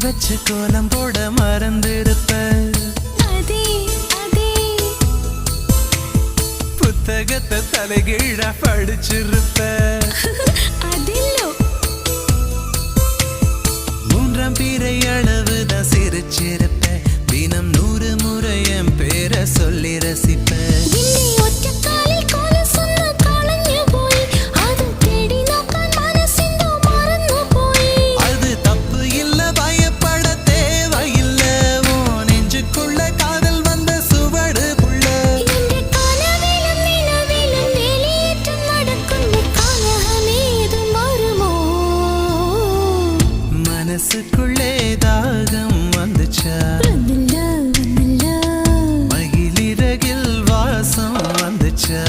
வச்சு கோலம் போட மறந்திருப்ப. புத்தகத்தை தலைகீழா படிச்சிருப்ப. மூன்றாம் பிறை அளவுதான் சிரிச்சிருப்ப. தினம் 100 முறை என் பேரை சொல்லி ரசிப்ப. மனசுக்குள்ளே தாகம் வந்துச்சா, மகிழிறகில் வாசம் வந்துச்சா.